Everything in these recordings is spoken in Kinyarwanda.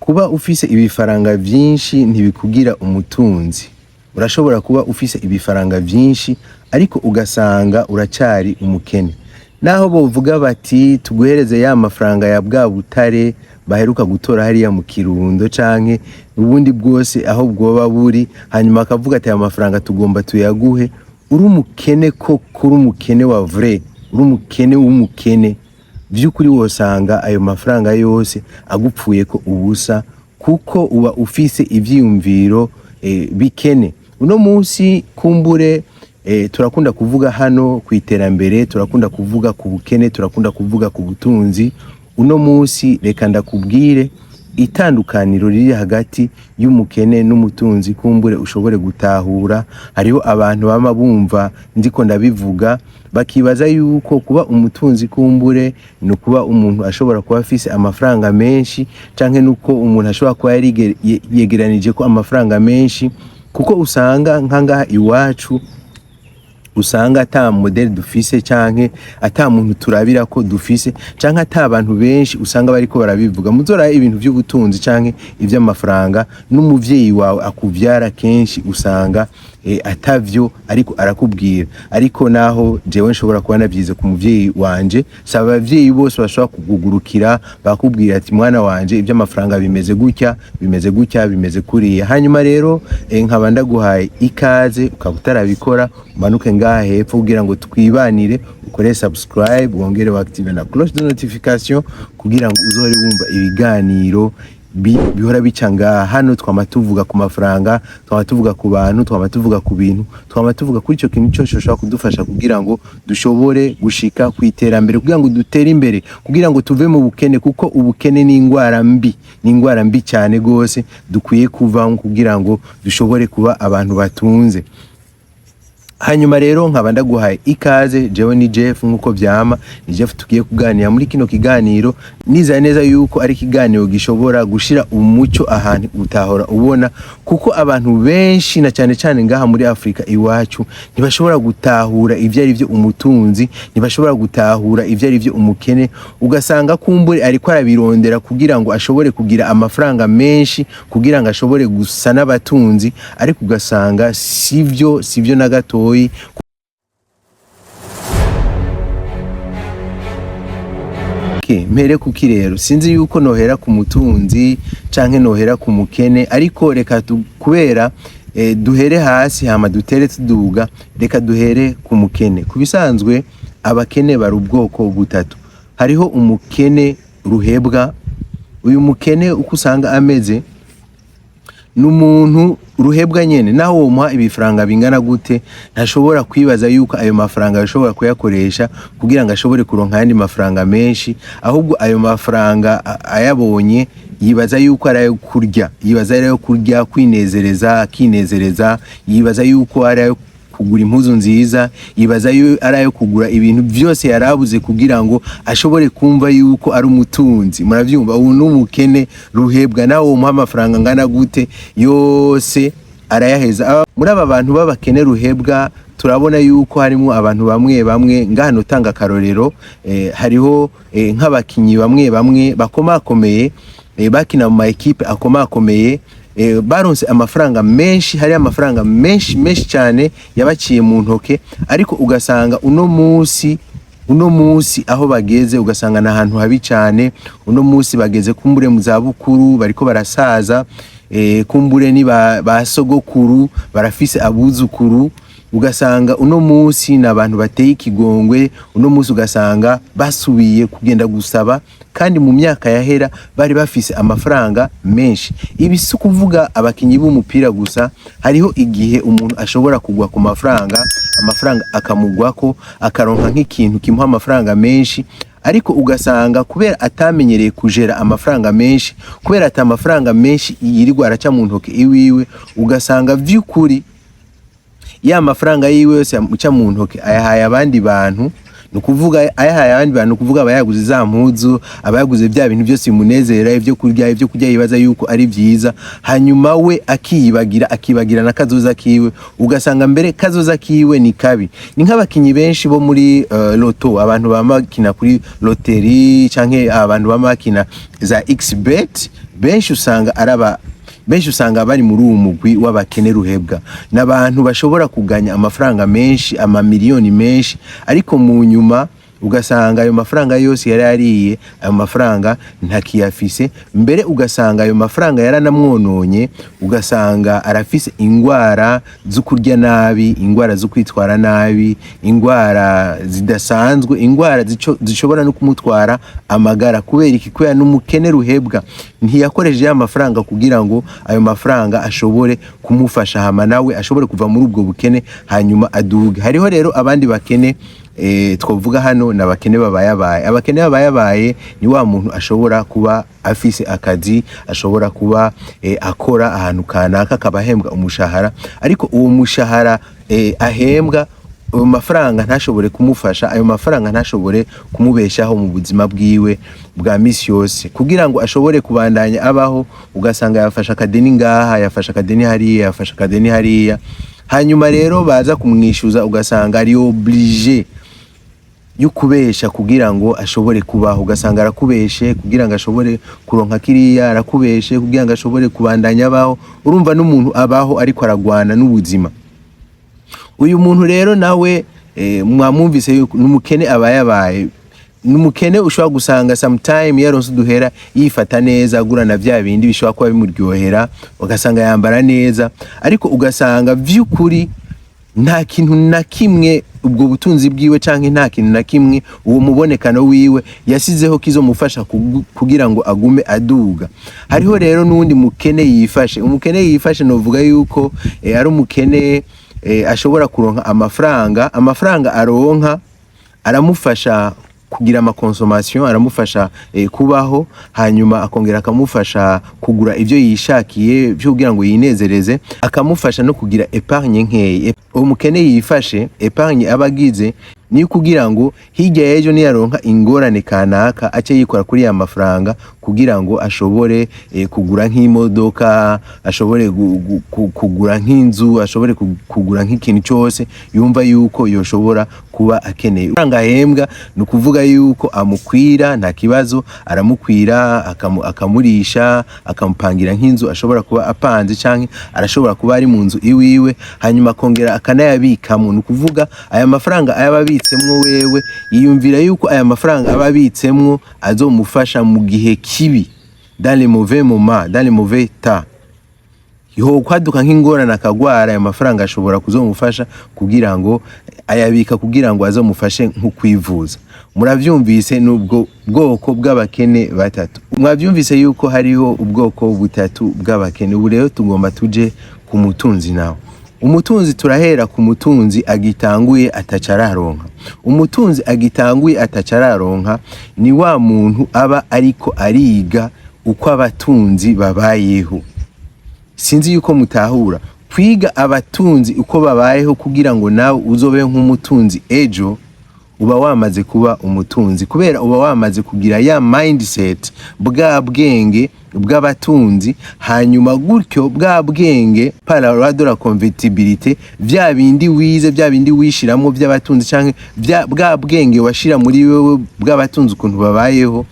kuba ufise ibifaranga vyinshi ntibikugira umutunzi. Urashobora kuba ufise ibifaranga vyinshi ariko ugasanga uracari umukene. Naho bovuga bati tuguhereze ya mafaranga ya bwa butare baheruka gutora hariya mu Kirundo canke ubundi bwose aho bwoba buri, hanyuma akavuga ati aya mafaranga tugomba tuyaguhe, uri umukene koko, uri umukene wa vrai, uri umukene w'umukene, vy'ukuri wosanga ayo mafaranga yose agupfuye ko ubusa, kuko uba ufise ivyiyumviro bikene. Uno munsi kumbure turakunda kuvuga hano ku iterambere, turakunda kuvuga ku bukene, turakunda kuvuga ku butunzi. Uno munsi reka ndakubwire itandukaniro riri hagati y'umukene n'umutunzi, kumbure ushobore gutahura. Hariho abantu bama bumva ndiko ndabivuga bakibaza yuko kuba umutunzi kumbure no kuba umuntu ashobora kuba afise amafaranga menshi, canke nuko umuntu ashobora kuba yegeranije ko amafaranga menshi, kuko usanga nkangaha iwacu usanga ata model dufise canke ata muntu turabira ko dufise, canke ata abantu benshi usanga bariko barabivuga. Muzora ibintu by'ubutunzi canke ivy'amafaranga, n'umuvyeyi wawe akuvyara kenshi usanga atavyo ariko arakubwira. Ariko naho jewe nshobora kuba navyize ku muvyeyi wanje, saba abavyeyi bose bashobora kugugurukira bakubwira ati mwana wanje ivy'amafaranga bimeze gutya, bimeze gutya, bimeze kuriya. Hanyuma rero nkaba ndaguhaye ikaze, ukaba utarabikora umanuke ngaha hepfo kugira ngo twibanire, ukore subscribe, wongere active na cloche de notification kugira ngo uzohore wumva ibiganiro bihora bica ngaha. Hano twama tuvuga ku mafaranga, twama tuvuga ku bantu, twama tuvuga ku bintu, twama tuvuga kuri ico kintu cyose ushobora kudufasha kugira ngo dushobore gushika ku iterambere, kugira ngo dutere imbere, kugira ngo tuve mu bukene, kuko ubukene ni ingwara mbi, ni ingwara mbi cyane gose dukwiye kuva kugira ngo dushobore kuba abantu batunze. Hanyuma rero nkaba ndaguhaye ikaze, jewe ni Jeff nkuko vyama, ni Jeff tugiye kuganira muri kino kiganiro. Niza neza yuko ari kiganiro gishobora gushira umucyo ahantu utahora ubona, kuko abantu benshi na cyane cyane ngaha muri Afrika iwacu ntibashobora gutahura ivyo ari byo umutunzi, ntibashobora gutahura ivyo ari byo umukene. Ugasanga kumbure ariko arabirondera kugira ngo ashobore kugira amafaranga menshi, kugira ngo ashobore gusa n'abatunzi, ariko ugasanga sivyo na gato. Mpere kuki rero sinzi yuko nohera ku mutunzi canke nohera ku mukene, ariko reka kubera duhere hasi hama dutere tuduga, reka duhere ku mukene. Kubisanzwe abakene bari ubwoko butatu. Hariho umukene ruhebwa. Uyu mukene uko usanga ameze n'umuntu ruhebwa nyene, naho womuha ibifaranga bingana gute ntashobora kwibaza yuko ayo mafaranga ashobora kuyakoresha kugira ngo ashobore kuronka yandi mafaranga menshi, ahubwo ayo mafaranga ayabonye yibaza yuko ari ayo kurya, yibaza ari ayo kurya, kwinezereza, akinezereza, yibaza yuko ari ayo kugura impuzu nziza, yibaza ari ayo kugura ibintu byose yarabuze kugira ngo ashobore kumva yuko ari umutunzi. Muravyumva, ubu n'umukene ruhebwa, nawo umuha amafaranga ngana gute yose arayaheza. Muri aba bantu b'abakene ruhebwa turabona yuko harimo abantu bamwe bamwe, ngahano tanga karorero, hariho nk'abakinyi bamwe bamwe bakomakomeye, bakina mu equipe akomakomeye, baronse amafaranga menshi, hari amafaranga menshi cyane yabaciye mu ntoke, ariko ugasanga uno munsi aho bageze ugasanga na hantu habi cyane. Uno munsi bageze kumbure mu zabukuru, bariko barasaza, kumbure ni ba sogokuru barafise abuzukuru, ugasanga uno munsi n'abantu bateye ikigongwe. Uno munsi ugasanga basubiye kugenda gusaba, kandi mu myaka yahera bari bafise amafaranga menshi. Ibi si kuvuga abakinyi b'umupira gusa, hariho igihe umuntu ashobora kugwa ku amafaranga akamugwako, akaronka nk'ikintu kimuha amafaranga menshi, ariko ugasanga kubera atamenyereye kujera amafaranga menshi, kubera ata amafaranga menshi yirirwa araca mu ntoke iwiwe, ugasanga vy'ukuri ya mafaranga yiwe yose amuca mu ntoke ayahaye abandi bantu. Nukuvuga ayahaye abandi bantu, kuvuga abayaguze za mpuzu, abayaguze bya bintu byose bimunezera, ivyo kurya yibaza yuko ari vyiza, hanyuma we akibagira na kazoza kiwe, ugasanga mbere kazoza kiwe ni kabi. Ni nk'abakinyi benshi bo muri loto, abantu bamakina kuri loteri canke abantu bamakina za xbet, benshi usanga bari muri uwo mugwi w'abakene ruhebwa, n'abantu bashobora kuganya amafaranga menshi, amamiliyoni menshi, ariko mu nyuma ugasanga ayo mafaranga yose yari yariye, ayo mafaranga ntakiyafise, mbere ugasanga ayo mafaranga yaranamwononye, ugasanga arafise ingwara zo kurya nabi, ingwara zo kwitwara nabi, ingwara zidasanzwe, ingwara zishobora no kumutwara amagara. Kubera iki? Kubera n'umukene ruhebwa ntiyakoresheje ya mafaranga kugira ngo ayo mafaranga ashobore kumufasha hama nawe ashobore kuva muri ubwo bukene hanyuma aduge. Hariho rero abandi bakene twovuga hano n'abakene babayabaye. Abakene babayabaye ni wa muntu ashobora kuba afise akazi, ashobora kuba akora ahantu kanaka akabahembwa umushahara, ariko uwo mushahara ahembwa ayo mafaranga ntashobore kumufasha, ayo mafaranga ntashobore kumubeshaho mu buzima bwiwe bwa misi yose, kugira ngo ashobore kubandanya abaho. Ugasanga yafasha akadeni ngaha, yafasha akadeni hariya, yafasha akadeni hariya, hanyuma rero baza kumwishyuza ugasanga ari oblige yukubesha kugira ngo ashobore kubaho. Ugasanga arakubeshe kugira ngo ashobore kuronka kiriya, arakubeshe kugira ngo ashobore kubandanya abaho. Urumva n'umuntu abaho ariko aragwana n'ubuzima. Uyu muntu rero nawe mwamwumvise yuko n'umukene abayabaye, n'umukene ushobora gusanga sometime yaronse duhera yifata neza, agura na vya bindi bishobora kuba bimuryohera, ugasanga yambara neza, ariko ugasanga vy'ukuri nta kintu na kimwe ubwo butunzi bwiwe canke nta kintu na kimwe uwo mubonekano wiwe yasizeho kizomufasha kugira ngo agume aduga. Hariho rero n'undi mukene yifashe. Umukene yifashe novuga yuko ari umukene ashobora kuronka amafaranga aronka aramufasha kugira consommation, aramufasha kubaho, hanyuma akongera akamufasha kugura ivyo yishakiye byo kugira ngo yinezereze, akamufasha no kugira épargne nkeye. Umukene yifashe épargne abagize ni kugira ngo hirya y'ejo niyaronka ingorane kanaka ace yikora kuri ya mafaranga kugira ngo ashobore kugura nk'imodoka, ashobore kugura nk'inzu, ashobore kugura nk'ikintu cyose yumva yuko yoshobora kuba akeneye. Uranga hembwa no kuvuga yuko amukwira, nta kibazo aramukwira, akamurisha, akamupangira nk'inzu ashobora kuba apanze, canke arashobora kuba ari mu nzu iwiwe, hanyuma akongera akanayabikamo. No kuvuga aya mafaranga ayababitsemwo wewe yiyumvira yuko aya mafaranga ababitsemwo azomufasha mu gihe kibi, dans les mauvais moments, dans les mauvais temps. Yo kwaduka nk'ingorane akagwara, aya mafaranga ashobora kuzomufasha kugira ngo ayabika kugira ngo azomufashe nko kwivuza. Muravyumvise n'ubwo bwoko bw'abakene batatu. Mwavyumvise yuko hariho ubwoko butatu bw'abakene. Ubu rero tugomba tuje ku mutunzi nawe. Umutunzi turahera ku mutunzi agitanguye atacararonka. Umutunzi agitanguye atacararonka ni wa muntu aba ariko ariga uko abatunzi babayeho. Sinzi yuko mutahura kwiga abatunzi uko babayeho kugira ngo nawe uzobe nk'umutunzi ejo, uba wamaze kuba umutunzi, kubera uba wamaze kugira ya mindset, bwa bwenge bw'abatunzi, hanyuma gutyo bwa bwenge par la convertibilité, vya bindi wize, vya bindi wishiramwo by'abatunzi canke bwa bwenge washira muri wewe bw'abatunzi ukuntu babayeho,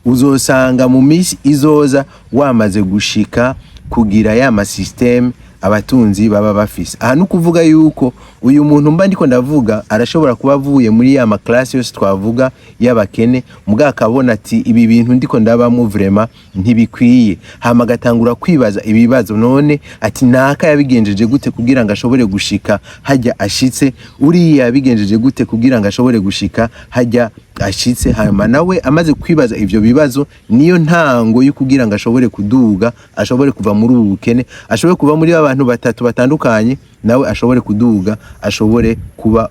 uzosanga mu misi izoza wamaze gushika kugira ya ma system abatunzi baba bafise. Aha nukuvuga yuko uyu muntu mba ndiko ndavuga arashobora kuba avuye muri ya maklasi yose twavuga y'abakene, muga akabona ati ibi bintu ndiko ndabamo vraiment ntibikwiye, hama gatangura kwibaza ibibazo, none ati naka yabigenjeje gute kugira ngo ashobore gushika hajya ashitse, uriya yabigenjeje gute kugira ngo ashobore gushika hajya ashitse. Hama nawe amaze kwibaza ivyo bibazo, niyo ntango yo kugira ngo ashobore kuduga, ashobore kuva muri ubu bukene, ashobore kuva muri abantu batatu batandukanye, nawe ashobore kuduga, ashobore kuba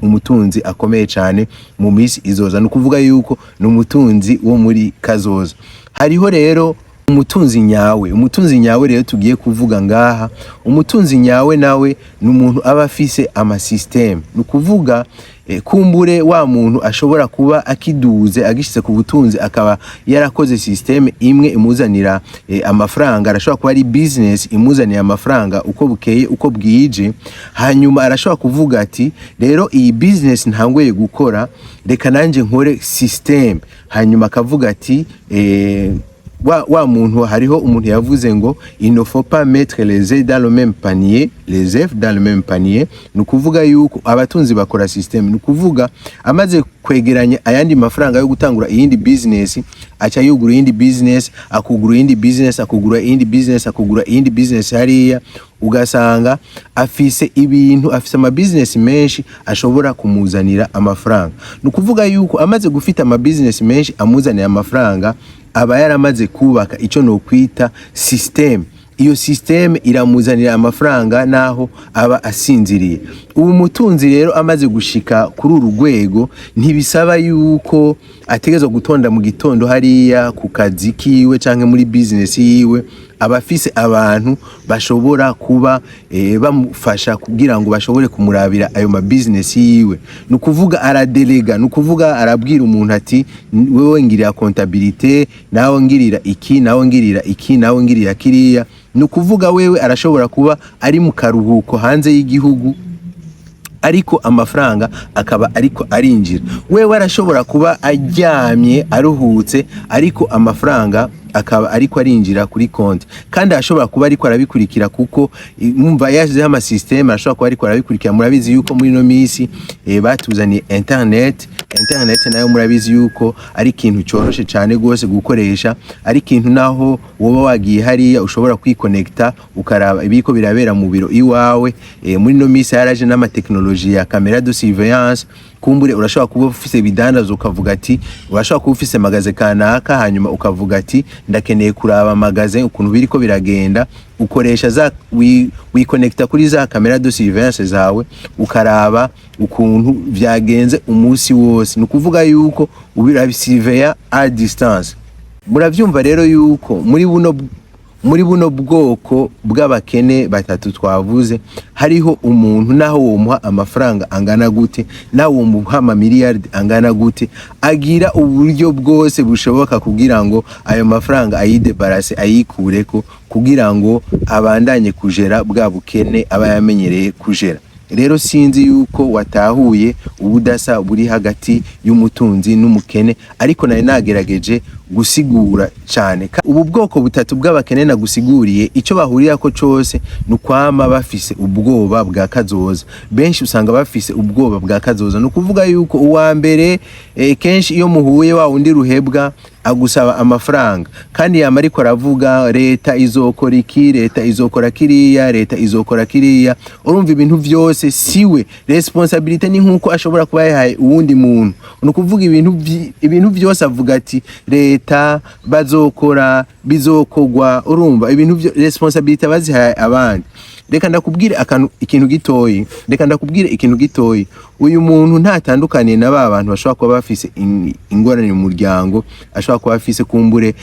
umutunzi akomeye cyane mu misi izoza. No kuvuga yuko n'umutunzi wo muri kazoza. Hariho rero umutunzi nyawe. Umutunzi nyawe rero tugiye kuvuga ngaha, umutunzi nyawe nawe n'umuntu aba afise ama system. No kuvuga kumbure wa muntu ashobora kuba akiduze agishitse ku butunzi, akaba yarakoze system imwe imuzanira amafaranga. Arashobora kuba ari business imuzanira amafaranga uko bukeye uko bwije, hanyuma arashobora kuvuga ati rero iyi business ntangweye gukora, reka nanje nkore system. Hanyuma akavuga ati wa muntu hariho umuntu yavuze ngo il ne faut pas mettre les œufs dans le même panier, les œufs dans le même panier. Nukuvuga yuko abatunzi bakora system, nukuvuga amaze kwegeranya ayandi mafaranga yo gutangura iyindi business, acha yugura iyindi business, akugura iyindi business, akugura iyindi business, akugura iyindi business hariya, ugasanga afise ibintu, afise ama business menshi ashobora kumuzanira amafaranga. Nukuvuga yuko amaze gufita ama business menshi amuzanira amafaranga, aba yaramaze kubaka ico no kwita system. Iyo system iramuzanira amafaranga naho aba asinziriye. Ubu mutunzi rero amaze gushika kuri urugwego, ntibisaba yuko ategezwa gutonda mu gitondo hariya ku kazi kiwe canke muri business yiwe. Abafise abantu bashobora kuba bamufasha kugira ngo bashobore kumurabira ayo ma business yiwe. Nukuvuga aradelega, nukuvuga arabwira umuntu ati wewe ngirira comptabilité, nawe ngirira iki, nawe ngirira iki, nawe ngirira kiriya. Nukuvuga wewe arashobora kuba ari mu karuhuko hanze y'igihugu, ariko amafaranga akaba ariko arinjira. Wewe arashobora kuba aryamye aruhutse, ariko amafaranga akaba ariko arinjira kuri konti. Kandi ashobora kuba ariko arabikurikira kuko mwumva yashyizeho ama system, ashobora kuba ariko arabikurikira. Murabizi yuko muri no misi batuzaniye internet nayo murabizi yuko ari ikintu cyoroshe cyane gose gukoresha, ari ikintu naho woba wagiye hariya ushobora kwiconnecta ukaraba ibiko birabera mu biro iwawe. Muri no misi yaraje n'ama technology ya camera de surveillance. Kumbure urashobora kuba ufise bidandazo ukavuga ati, urashobora kuba ufise magaze kanaka, hanyuma ukavuga ati ndakeneye kuraba magaze ukuntu biriko biragenda, ukoresha za wiconnecta kuri za camera de surveillance zawe ukaraba ukuntu vyagenze umunsi wose. Nukuvuga yuko ubirabisurveya à distance. Muravyumva rero yuko muri buno bwoko bw'abakene batatu twavuze, hariho umuntu naho womuha amafaranga angana gute, naho womuha ama miliyardi angana gute, agira uburyo bwose bushoboka kugira ngo ayo mafaranga ayidebarase, ayikureko, kugira ngo abandanye kujera bwa bukene aba yamenyereye kujera. Rero sinzi yuko watahuye ubudasa buri hagati y'umutunzi n'umukene, ariko nari nagerageje gusigura cyane. Ubu bwoko butatu bw'abakene na gusiguriye ico bahurira ko cose nukwama bafise ubwoba bwa kazoza. Benshi usanga bafise ubwoba bwa kazoza. Nukuvuga yuko uwa mbere kenshi iyo muhuye wa undi ruhebwa agusaba amafaranga, kandi yama ariko aravuga leta izokora iki, leta izokora kiriya, leta izokora kiriya. Urumva ibintu vyose siwe responsibility, ni nkuko ashobora kuba yahaye uwundi muntu. Nukuvuga ibintu vyose avuga ati leta bazokora, bizokogwa. Urumva ibintu responsibility bazihaye abandi. Reka ndakubwire ikintu gitoyi, uyu muntu ntatandukaniye na ba bantu bashobora kuba bafise ingorane mu muryango, ashobora kuba afise kumbure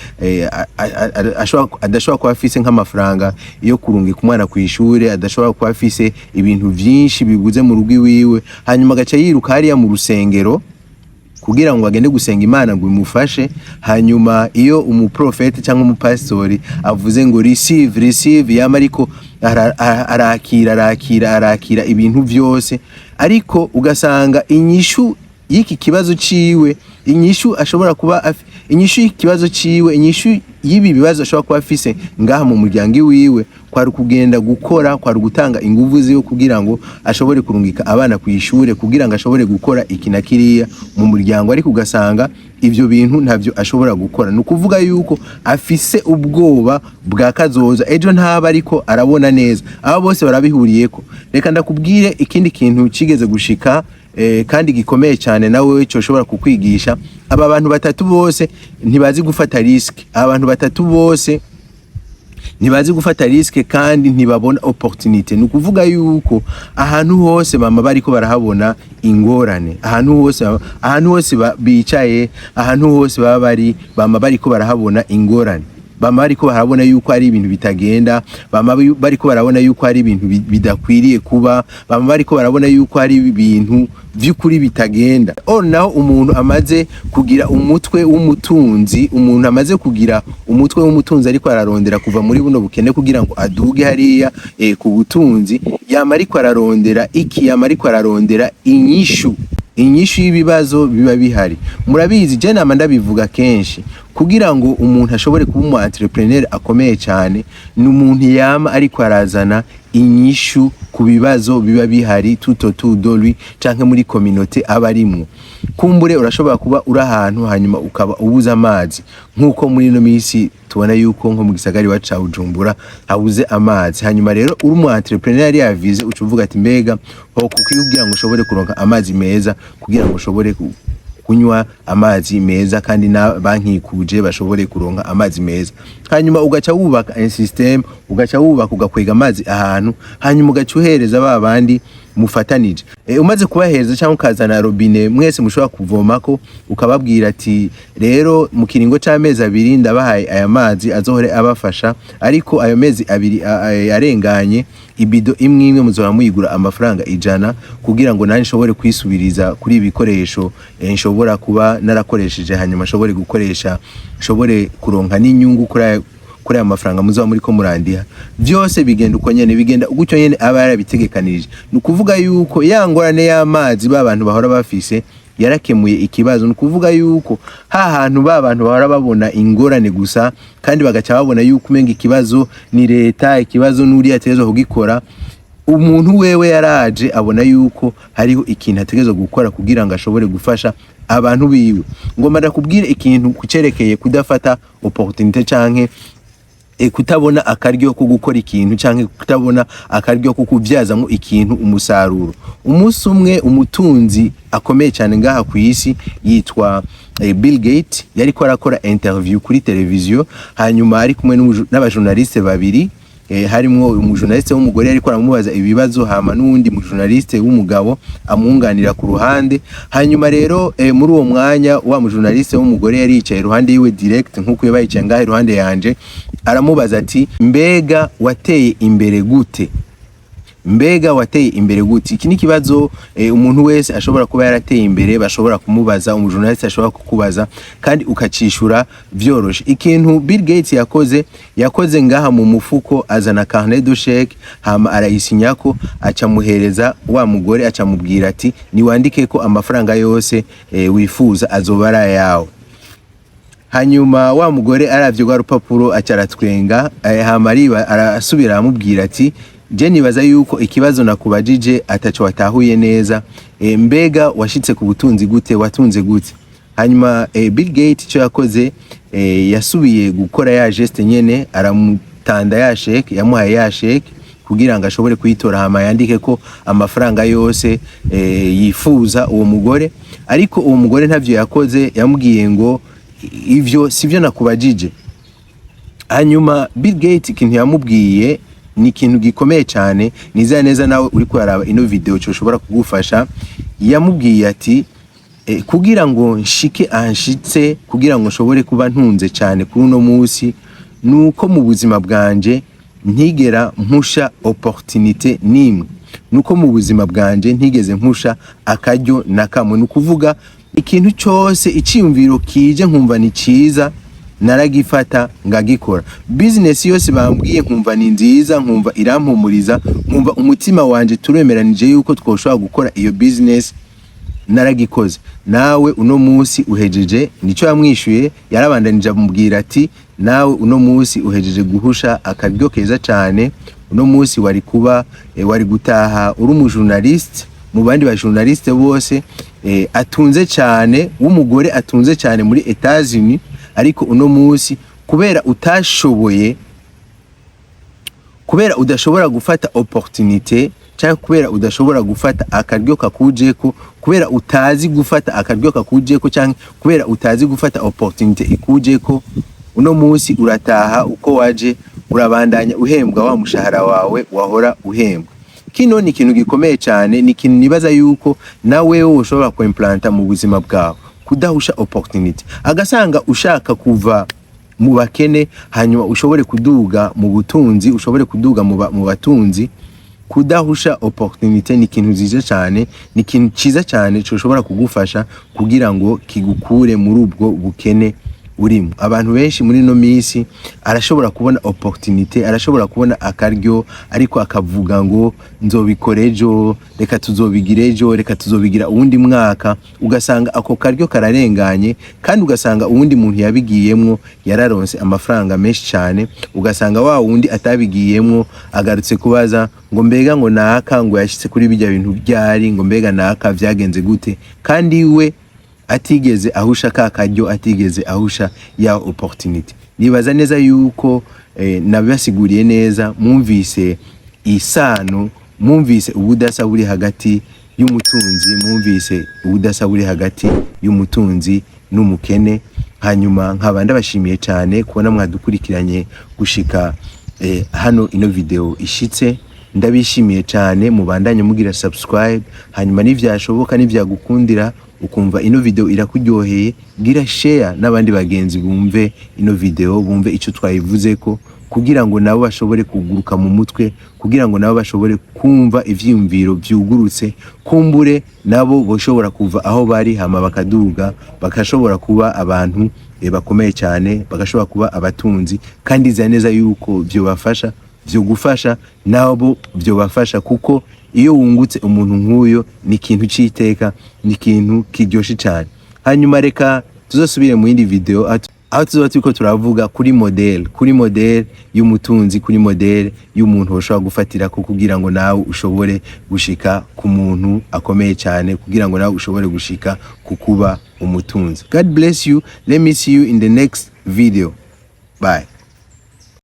adashobora kuba afise nk'amafaranga yo kurungika umwana ku ishure, adashobora kuba afise ibintu vyinshi bibuze mu rugo iwiwe, hanyuma agaca yiruka hariya mu rusengero kugira ngo agende gusenga Imana ngo imufashe. Hanyuma iyo umuprofete cyangwa umupastori avuze ngo receive, yama ariko arakira ibintu vyose, ariko ugasanga inyishu y'iki kibazo ciwe, inyishu ashobora kuba inyishu y'ikibazo ciwe, inyishu y'ibi bibazo ashobora kuba afise ngaha mu muryango iwiwe, kwari kugenda gukora, kwari gutanga inguvu ziyo kugira ngo ashobore kurungika abana ku ishure, kugira ngo ashobore gukora iki na kiriya mu muryango, ariko ugasanga ivyo bintu ntavyo ashobora gukora. Nukuvuga yuko afise ubwoba bwa kazoza, ejo ntaba ariko arabona neza. Abo bose barabihuriyeko. Reka ndakubwire ikindi kintu cigeze gushika kandi gikomeye cyane nawe cyo ushobora kukwigisha. Aba bantu batatu bose ntibazi gufata risk. Abantu batatu bose ntibazi gufata risk kandi ntibabona opportunity. Nukuvuga yuko ahantu hose bama bariko barahabona ingorane, ahantu hose bicaye, ahantu hose baba bari bama bariko barahabona ingorane. Bama bariko barabona yuko ari ibintu bitagenda, bama bariko barabona yuko ari ibintu bidakwiriye kuba, bama bariko barabona yuko ari ibintu vy'ukuri bitagenda. Naho umuntu amaze kugira umutwe w'umutunzi, umuntu amaze kugira umutwe w'umutunzi ariko ararondera kuva muri buno bukene kugira ngo aduge hariya ku butunzi, yama ariko ararondera iki, yama ariko ararondera inyishu y'ibibazo biba bihari. Murabizi je nama ndabivuga kenshi kugira ngo umuntu ashobore kuba umu entrepreneur akomeye cyane ni umuntu yama ariko arazana inyishu ku bibazo biba bihari tout lui canke muri communauté abarimwo. Kumbure urashobora kuba uri ahantu hanyuma ukaba ubuza amazi nkuko muri no misi tubona yuko nko mu gisagari waca Bujumbura habuze amazi, hanyuma rero uri umu entrepreneur yavize ucuvuga ati mbega ho kugira ngo ushobore kuronka amazi meza, kugira ngo ushobore kunywa amazi meza kandi na banki kuje bashobore kuronka amazi meza, hanyuma ugaca wubaka un system, ugaca wubaka ugakwega amazi ahantu, hanyuma ugacuhereza babandi mufatanije. Umaze kubahereza cyangwa ukazana robine mwese mushobora kuvomako, ukababwira ati rero mu kiringo c'amezi 2 ndabahaye aya mazi azohore abafasha, ariko ayo mezi 2 arenganye ibido imwe muzora muyigura amafaranga 100 kugira ngo nani nshobore kwisubiriza kuri ibikoresho nshobora kuba narakoresheje, hanyuma nshobore gukoresha, nshobore kuronka n'inyungu kuri aya mafaranga muzoba muri ko murandiha. Byose bigenda uko nyene, bigenda gutyo nyene aba yarabitegekanije. Nukuvuga yuko yangorane y'amazi babantu bahora bafise yarakemuye ikibazo. Nukuvuga yuko hantu babantu bahora babona ingorane gusa kandi bagaca babona yuko umenga ikibazo ni leta, ikibazo nuri yatezo kugikora. Umuntu wewe yaraje abona yuko hariho ikintu ategezo gukora kugira ngo ashobore gufasha abantu biwe. Ngomba ndakubwire ikintu kucerekeye kudafata opportunité canke kutabona akaryo ko gukora ikintu canke kutabona akaryo ko kuvyazamo ikintu umusaruro. Umunsi umwe umutunzi akomeye cyane ngaha ku isi yitwa Bill Gates yariko arakora interview kuri televiziyo, hanyuma ari kumwe n'abajournaliste babiri, harimwo umujournaliste w'umugore ariko aramubaza ibibazo, hama n'undi mujournaliste w'umugabo amwunganira ku ruhande. Hanyuma rero muri uwo mwanya wa mujournaliste w'umugore yari yicaye iruhande yiwe direct nkuko yabayicaye ngaha iruhande yanje, aramubaza ati mbega wateye imbere gute? Mbega wateye imbere gute? Iki ni kibazo umuntu wese ashobora kuba yarateye imbere bashobora kumubaza, umujournaliste ashobora kukubaza kandi ukacishura vyoroshe. Ikintu Bill Gates yakoze ngaha mu mufuko, azana carnet de chèque, hama arayisinyako, acamuhereza wa mugore, acamubwira ati ni wandike ko amafaranga yose wifuza azobara yawe. Hanyuma wa mugore aravye gwa rupapuro acaratwenga, hama arasubira amubwira ati je nibaza yuko ikibazo nakubajije ataco watahuye neza, mbega washitse ku butunzi gute, watunze gute? Hanyuma Bill Gates cyo yakoze yasubiye gukora ya geste nyene, aramutanda ya cheque, yamuhaye ya cheque kugira ngo ashobore kuyitora, hama yandike ko amafaranga yose yifuza uwo mugore. Ariko uwo mugore ntavyo yakoze, yamubwiye ngo ivyo sivyo nakubajije. Hanyuma Bill Gates ikintu yamubwiye ni ikintu gikomeye cyane, nizera neza nawe uri kuraraba ino video cyo ushobora kugufasha. Yamubwiye ati kugira ngo nshike anshitse, kugira ngo nshobore kuba ntunze cyane kuri uno munsi, nuko mu buzima bwanje ntigera mpusha opportunité nimwe, nuko mu buzima bwanje ntigeze mpusha akaryo nakamwe. Nukuvuga ikintu cyose iciyumviro kije nkumva ni ciza naragifata ngagikora. Business yose bambwiye nkumva ni nziza, nkumva irampumuriza, nkumva umutima wanje turemeranije yuko twoshobora gukora iyo business, naragikoze. Nawe uno munsi uhejeje, nico yamwishuye, yarabandanije amubwira ati nawe uno munsi uhejeje guhusha akaryo keza cyane. Uno munsi wari kuba wari gutaha uri umujournaliste mu bandi ba journaliste bose, atunze cyane, w'umugore atunze cyane muri Etats-Unis. Ariko uno munsi kubera utashoboye, kubera udashobora gufata opportunité, cyangwa kubera udashobora gufata akaryo kakujeko, kubera utazi gufata akaryo kakujeko, cyangwa kubera utazi gufata opportunité ikujeko, uno munsi urataha uko waje, urabandanya uhembwa wa mushahara wawe wahora uhembwa. Kino ni ikintu gikomeye cyane, ni ikintu nibaza yuko nawe ushobora kuimplanta mu buzima bwawe, kudahusha opportunity. Agasanga ushaka kuva mu bakene hanyuma ushobore kuduga mu butunzi, ushobore kuduga mu batunzi, kudahusha opportunity ni ikintu nziza cyane, ni ikintu cyiza cyane cyo ushobora kugufasha kugira ngo kigukure muri ubwo bukene urimo. Abantu benshi muri no misi arashobora kubona opportunité, arashobora kubona akaryo, ariko akavuga ngo nzobikora ejo, reka tuzobigira ejo, reka tuzobigira uwundi mwaka, ugasanga ako karyo kararenganye, kandi ugasanga uwundi muntu yabigiyemwo yararonse amafaranga menshi cyane, ugasanga wa wundi atabigiyemwo agarutse kubaza ngo mbega ngo naka ngo yashitse kuri bijya bintu byari, ngo mbega naka vyagenze gute, kandi we atigeze ahusha ka karyo, atigeze ahusha ya opportunity. Nibaza neza yuko nabasiguriye neza, mwumvise isano, mwumvise ubudasa buri hagati y'umutunzi, mwumvise ubudasa buri hagati y'umutunzi n'umukene. Hanyuma nkaba ndabashimiye cyane kubona mwadukurikiranye gushika hano ino video ishitse. Ndabishimiye cyane, mubandanye mugira subscribe, hanyuma nivyashoboka nivyagukundira ukumva ino video irakuryoheye, gira share n'abandi bagenzi bumve ino video, bumve ico twayivuze ko, kugira ngo nabo bashobore kuguruka mu mutwe, kugira ngo nabo bashobore kumva ivyiyumviro vyugurutse, kumbure nabo boshobora kuva aho bari hama bakaduga, bakashobora kuba abantu bakomeye cyane, bagashobora kuba abatunzi, kandi zaneza yuko byo bafasha, byo gufasha nabo byo bafasha, kuko iyo wungutse umuntu nk'uyo ni ikintu cyiteka, ni ikintu kiryoshe cyane. Hanyuma reka tuzosubire mu yindi video aho tuzoba turiko turavuga kuri model y'umutunzi, kuri model y'umuntu ushobora gufatira ko kugira ngo nawe ushobore gushika ku muntu akomeye cyane, kugira ngo nawe ushobore gushika kukuba umutunzi. God bless you. Let me see you in the next video. Bye.